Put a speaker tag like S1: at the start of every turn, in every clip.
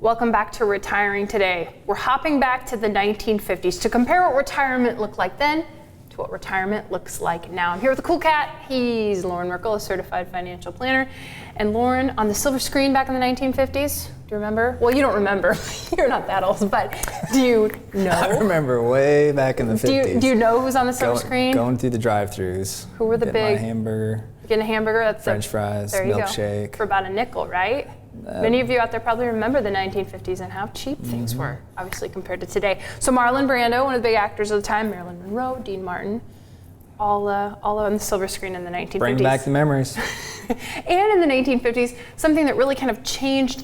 S1: Welcome back to Retiring Today. We're hopping back to the 1950s to compare what retirement looked like then to what retirement looks like now. I'm here with a cool cat. He's Loren Merkle, a certified financial planner. And Loren, on the silver screen back in the 1950s, do you remember? Well, you don't remember. You're not that old, but do you know?
S2: I remember way back in the 50s.
S1: Do you know who's on the silver screen?
S2: Going through the drive-thrus.
S1: Who were the big?
S2: My hamburger.
S1: Getting a hamburger. That's
S2: French fries, milkshake.
S1: For about a nickel, right? Many of you out there probably remember the 1950s and how cheap things were, obviously, compared to today. So Marlon Brando, one of the big actors of the time, Marilyn Monroe, Dean Martin, all on the silver screen in the 1950s.
S2: Bring back the memories.
S1: And in the 1950s, something that really kind of changed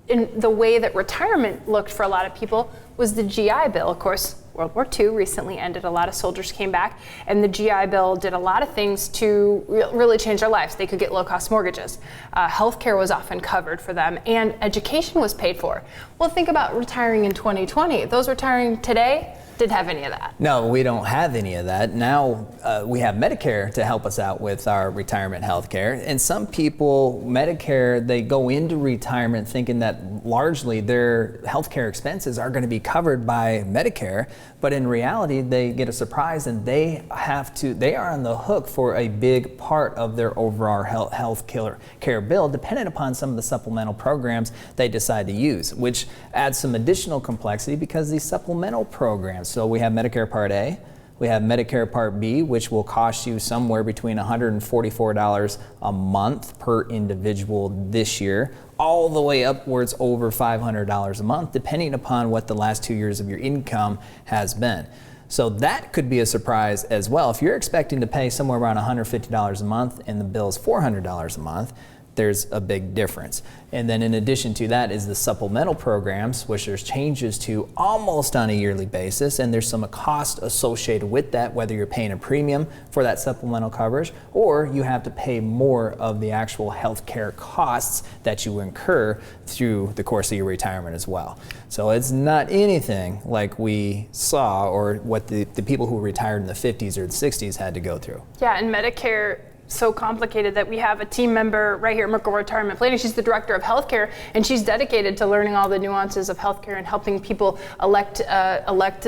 S1: in the way that retirement looked for a lot of people was the GI Bill. Of course, World War II recently ended. A lot of soldiers came back, and the GI Bill did a lot of things to really change their lives. They could get low-cost mortgages. Healthcare was often covered for them, and education was paid for. Well, think about retiring in 2020. Those retiring today didn't have any of that.
S2: No, we don't have any of that. Now we have Medicare to help us out with our retirement health care. And some people, Medicare, they go into retirement thinking that largely their health care expenses are going to be covered by Medicare. But in reality, they get a surprise and they are on the hook for a big part of their overall health care bill, depending upon some of the supplemental programs they decide to use, which adds some additional complexity because these supplemental programs, so we have Medicare Part A, we have Medicare Part B, which will cost you somewhere between $144 a month per individual this year, all the way upwards over $500 a month, depending upon what the last 2 years of your income has been. So that could be a surprise as well. If you're expecting to pay somewhere around $150 a month and the bill is $400 a month, there's a big difference. And then in addition to that is the supplemental programs, which there's changes to almost on a yearly basis, and there's some cost associated with that, whether you're paying a premium for that supplemental coverage or you have to pay more of the actual health care costs that you incur through the course of your retirement as well. So it's not anything like we saw or what the people who retired in the 50s or the 60s had to go through.
S1: Yeah, and Medicare so complicated that we have a team member right here at Merkle Retirement Planning. She's the director of healthcare, and she's dedicated to learning all the nuances of healthcare and helping people elect to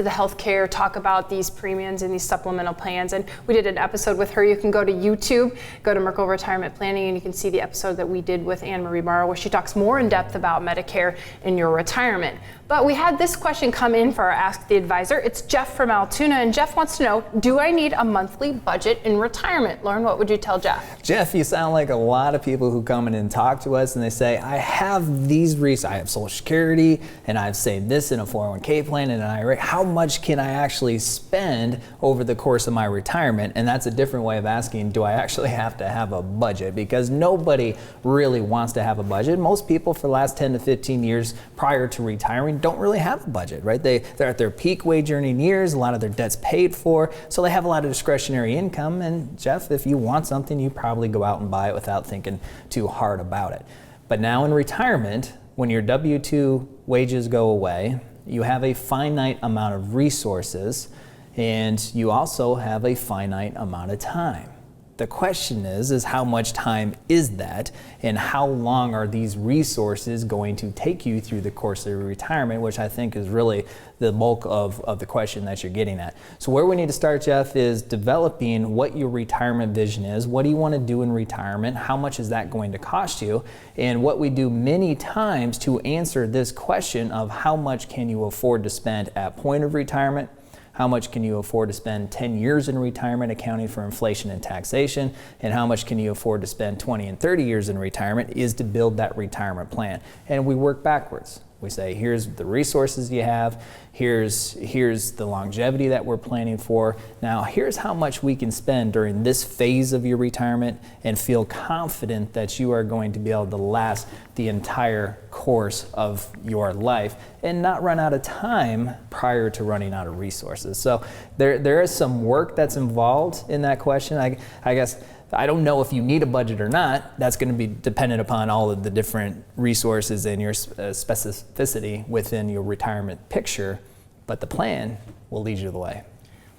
S1: the healthcare, talk about these premiums and these supplemental plans. And we did an episode with her. You can go to YouTube, go to Merkle Retirement Planning, and you can see the episode that we did with Anne Marie Morrow, where she talks more in depth about Medicare in your retirement. But we had this question come in for our Ask the Advisor. It's Jeff from Altoona, and Jeff wants to know, do I need a monthly budget in retirement? Lauren, what would you tell Jeff?
S2: Jeff, you sound like a lot of people who come in and talk to us and they say, I have these I have Social Security and I've saved this in a 401k plan and an IRA. How much can I actually spend over the course of my retirement? And that's a different way of asking, do I actually have to have a budget? Because nobody really wants to have a budget. Most people for the last 10 to 15 years prior to retiring don't really have a budget, right? They're at their peak wage earning years, a lot of their debt's paid for, so they have a lot of discretionary income. And Jeff, if you want something, you probably go out and buy it without thinking too hard about it. But now in retirement, when your W-2 wages go away, you have a finite amount of resources and you also have a finite amount of time. The question is how much time is that and how long are these resources going to take you through the course of your retirement, which I think is really the bulk of the question that you're getting at. So where we need to start, Jeff, is developing what your retirement vision is. What do you want to do in retirement? How much is that going to cost you? And what we do many times to answer this question of how much can you afford to spend at point of retirement, how much can you afford to spend 10 years in retirement accounting for inflation and taxation, and how much can you afford to spend 20 and 30 years in retirement is to build that retirement plan. And we work backwards. We say, here's the resources you have, here's the longevity that we're planning for. Now, here's how much we can spend during this phase of your retirement and feel confident that you are going to be able to last the entire course of your life and not run out of time prior to running out of resources. So there is some work that's involved in that question. I guess I don't know if you need a budget or not. That's going to be dependent upon all of the different resources and your specificity within your retirement picture, but the plan will lead you the way.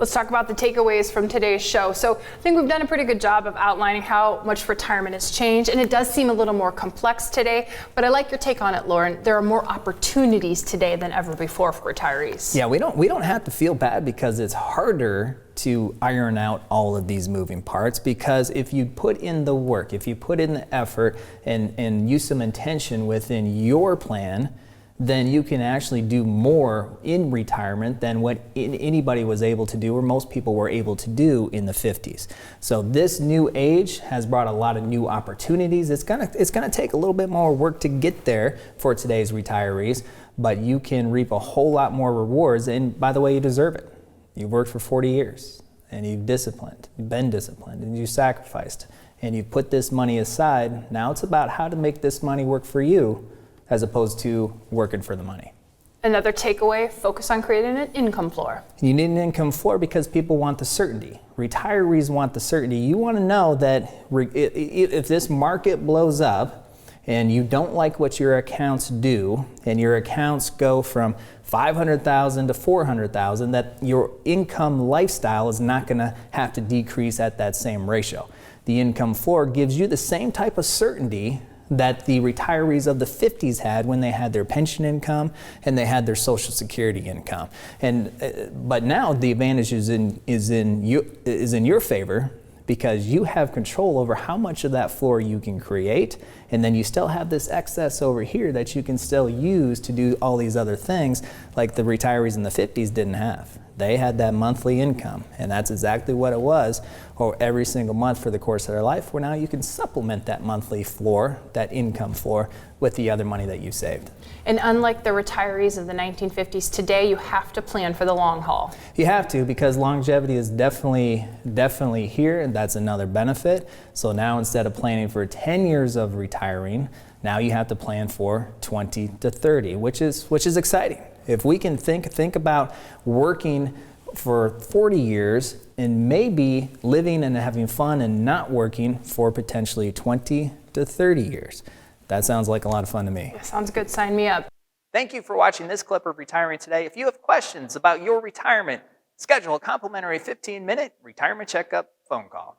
S1: Let's talk about the takeaways from today's show. So I think we've done a pretty good job of outlining how much retirement has changed, and it does seem a little more complex today, but I like your take on it, Loren. There are more opportunities today than ever before for retirees.
S2: Yeah, we don't have to feel bad because it's harder to iron out all of these moving parts, because if you put in the work, if you put in the effort and use some intention within your plan, then you can actually do more in retirement than what anybody was able to do, or most people were able to do in the 50s. So this new age has brought a lot of new opportunities. It's gonna take a little bit more work to get there for today's retirees, but you can reap a whole lot more rewards, and by the way, you deserve it. You've worked for 40 years, and you've been disciplined, and you sacrificed, and you put this money aside. Now it's about how to make this money work for you, as opposed to working for the money.
S1: Another takeaway, focus on creating an income floor.
S2: You need an income floor because people want the certainty. Retirees want the certainty. You want to know that if this market blows up and you don't like what your accounts do, and your accounts go from $500,000 to $400,000, that your income lifestyle is not going to have to decrease at that same ratio. The income floor gives you the same type of certainty that the retirees of the 50s had when they had their pension income and they had their Social Security income. But now the advantage is in your favor, because you have control over how much of that floor you can create, and then you still have this excess over here that you can still use to do all these other things like the retirees in the 50s didn't have. They had that monthly income, and that's exactly what it was, or every single month for the course of their life, where now you can supplement that monthly floor, that income floor, with the other money that you saved.
S1: And unlike the retirees of the 1950s, today you have to plan for the long haul.
S2: You have to, because longevity is definitely here, and that's another benefit. So now instead of planning for 10 years of retiring, now you have to plan for 20 to 30, which is exciting. If we can think about working for 40 years and maybe living and having fun and not working for potentially 20 to 30 years. That sounds like a lot of fun to me.
S1: Yeah, sounds good. Sign me up.
S2: Thank you for watching this clip of Retiring Today. If you have questions about your retirement, schedule a complimentary 15-minute retirement checkup phone call.